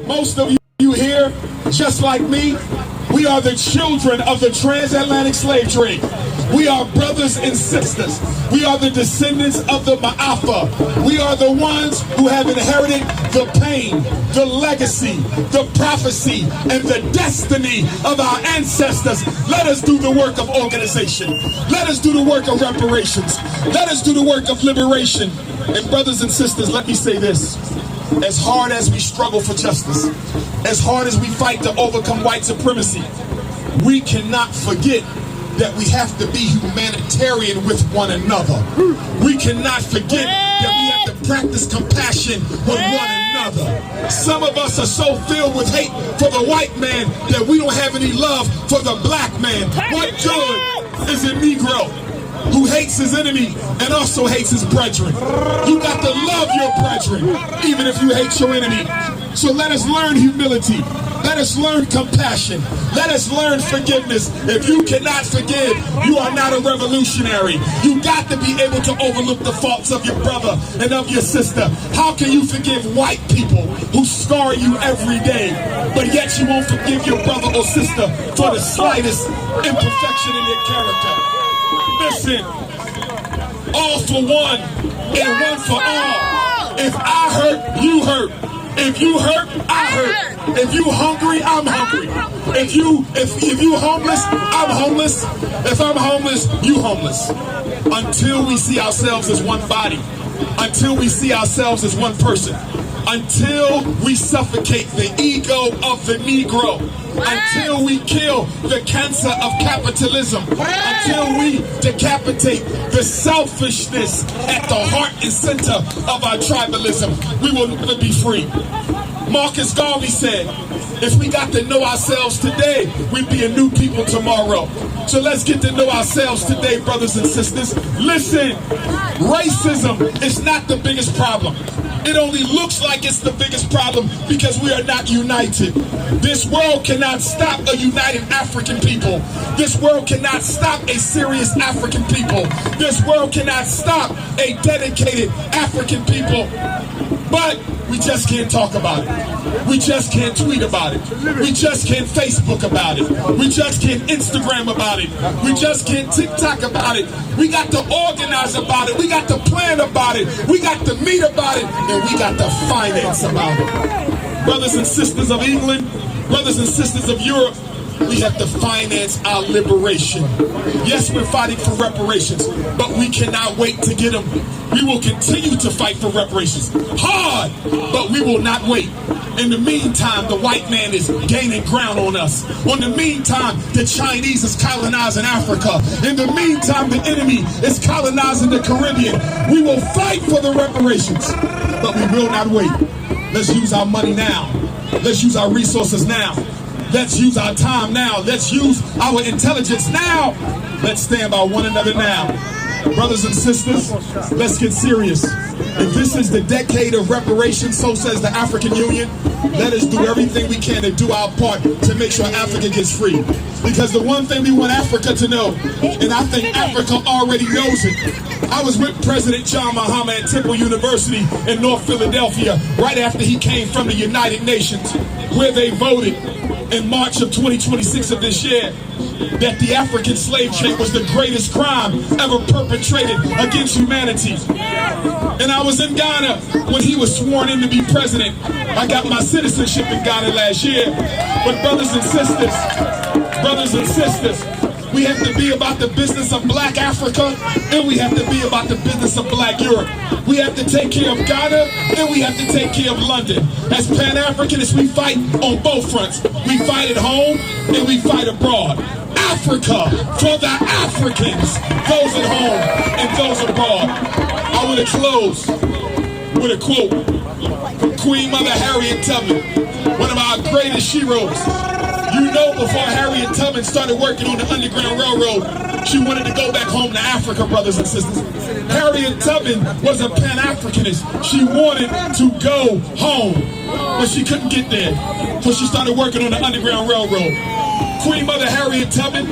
Most of you here, just like me, we are the children of the transatlantic slave trade. We are brothers and sisters. We are the descendants of the Ma'afa. We are the ones who have inherited the pain, the legacy, the prophecy, and the destiny of our ancestors. Let us do the work of organization. Let us do the work of reparations. Let us do the work of liberation. And brothers and sisters, let me say this. As hard as we struggle for justice, as hard as we fight to overcome white supremacy, we cannot forget that we have to be humanitarian with one another. We cannot forget that we have to practice compassion with one another. Some of us are so filled with hate for the white man that we don't have any love for the black man. What good is a Negro who hates his enemy and also hates his brethren? You got to love your brethren, even if you hate your enemy. So let us learn humility. Let us learn compassion. Let us learn forgiveness. If you cannot forgive, you are not a revolutionary. You got to be able to overlook the faults of your brother and of your sister. How can you forgive white people who scar you every day, but yet you won't forgive your brother or sister for the slightest imperfection in your character? Listen, all for one and one for all. If I hurt, you hurt. If you hurt, I hurt. If you hungry, I'm hungry. If you homeless, I'm homeless. If I'm homeless, you homeless. Until we see ourselves as one body, until we see ourselves as one person, until we suffocate the ego of the Negro, until we kill the cancer of capitalism, until we decapitate the selfishness at the heart and center of our tribalism, we will never be free. Marcus Garvey said, if we got to know ourselves today, we'd be a new people tomorrow. So let's get to know ourselves today, brothers and sisters. Listen, racism is not the biggest problem. It only looks like it's the biggest problem because we are not united. This world cannot stop a united African people. This world cannot stop a serious African people. This world cannot stop a dedicated African people. But we just can't talk about it. We just can't tweet about it. We just can't Facebook about it. We just can't Instagram about it. We just can't TikTok about it. We got to organize about it. We got to plan about it. We got to meet about it. And we got to finance about it. Brothers and sisters of England, brothers and sisters of Europe, we have to finance our liberation. Yes, we're fighting for reparations, but we cannot wait to get them. We will continue to fight for reparations hard, but we will not wait. In the meantime, the white man is gaining ground on us. In the meantime, the Chinese is colonizing Africa. In the meantime, the enemy is colonizing the Caribbean. We will fight for the reparations, but we will not wait. Let's use our money now. Let's use our resources now. Let's use our time now. Let's use our intelligence now. Let's stand by one another now. Brothers and sisters, let's get serious. If this is the decade of reparations, so says the African Union, let us do everything we can to do our part to make sure Africa gets free. Because the one thing we want Africa to know, and I think Africa already knows it, I was with President John Mahama at Temple University in North Philadelphia right after he came from the United Nations, where they voted in March of 2026 of this year that the African slave trade was the greatest crime ever perpetrated against humanity. And I was in Ghana when he was sworn in to be president. I got my citizenship in Ghana last year. But brothers and sisters, we have to be about the business of black Africa, and we have to be about the business of black Europe. We have to take care of Ghana, and we have to take care of London. As Pan-Africanists, we fight on both fronts. We fight at home, and we fight abroad. Africa for the Africans, those at home and those abroad. I want to close with a quote from Queen Mother Harriet Tubman, one of our greatest heroes. You know, before Harriet Tubman started working on the Underground Railroad, she wanted to go back home to Africa, brothers and sisters. Harriet Tubman was a Pan-Africanist. She wanted to go home, but she couldn't get there, so she started working on the Underground Railroad. Queen Mother Harriet Tubman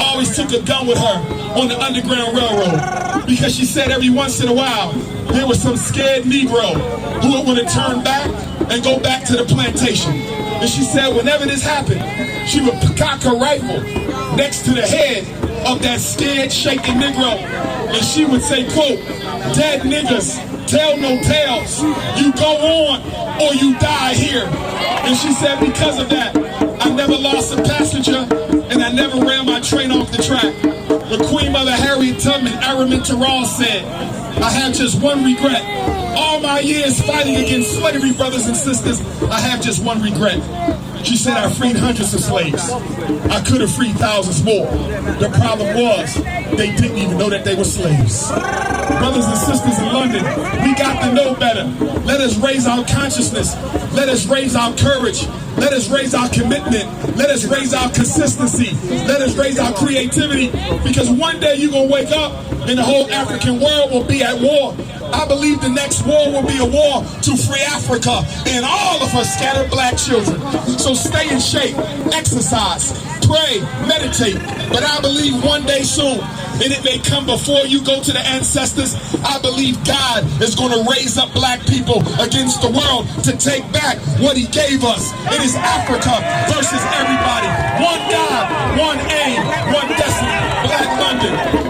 always took a gun with her on the Underground Railroad because she said every once in a while, there was some scared Negro who would want to turn back and go back to the plantation. And she said whenever this happened, she would cock her rifle next to the head of that scared, shaking Negro. And she would say, quote, "Dead niggas tell no tales. You go on or you die here." And she said because of that, I never lost a passenger and I never ran my train off the track. The Queen Mother Harriet Tubman, Aramin Terrell said, "I have just one regret. All my years fighting against slavery, brothers and sisters, I have just one regret." She said, "I freed hundreds of slaves. I could have freed thousands more. The problem was, they didn't even know that they were slaves." Brothers and sisters in London, we got to know better. Let us raise our consciousness. Let us raise our courage. Let us raise our commitment. Let us raise our consistency. Let us raise our creativity. Because one day you're going to wake up and the whole African world will be at war. I believe the next war will be a war to free Africa and all of her scattered black children. So stay in shape, exercise, pray, meditate. But I believe one day soon, and it may come before you go to the ancestors, I believe God is going to raise up black people against the world to take back what he gave us. It is Africa versus everybody. One God, one aim, one destiny. Black London.